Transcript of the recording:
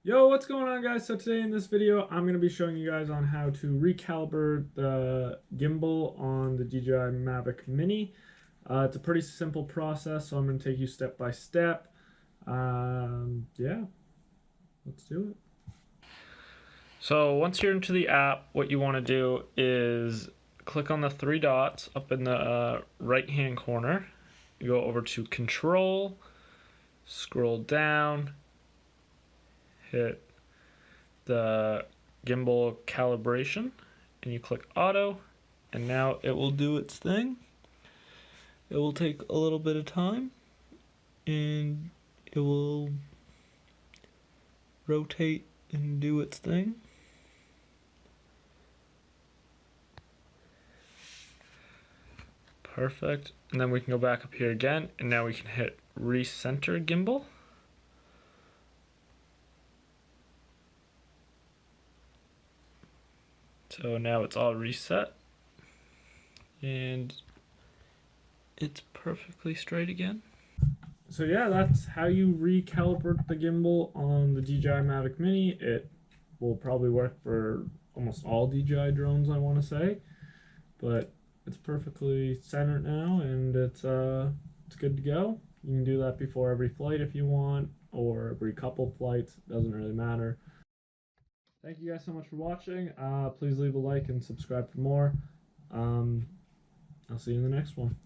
Yo, what's going on, guys? So today in this video I'm going to be showing you guys on how to recalibrate the gimbal on the DJI Mavic Mini. It's a pretty simple process, so I'm going to take you step by step. Yeah, let's do it. So once you're into the app, what you want to do is click on the three dots up in the right hand corner. You go over to Control, scroll down, hit the gimbal calibration, and you click auto, and now it will do its thing. It will take a little bit of time, and it will rotate and do its thing. Perfect. And then we can go back up here again, and now we can hit recenter gimbal. So now it's all reset, and it's perfectly straight again. So yeah, that's how you recalibrate the gimbal on the DJI Mavic Mini. It will probably work for almost all DJI drones, I want to say, but it's perfectly centered now, and it's good to go. You can do that before every flight if you want, or every couple flights. Doesn't really matter. Thank you guys so much for watching. Please leave a like and subscribe for more. I'll see you in the next one.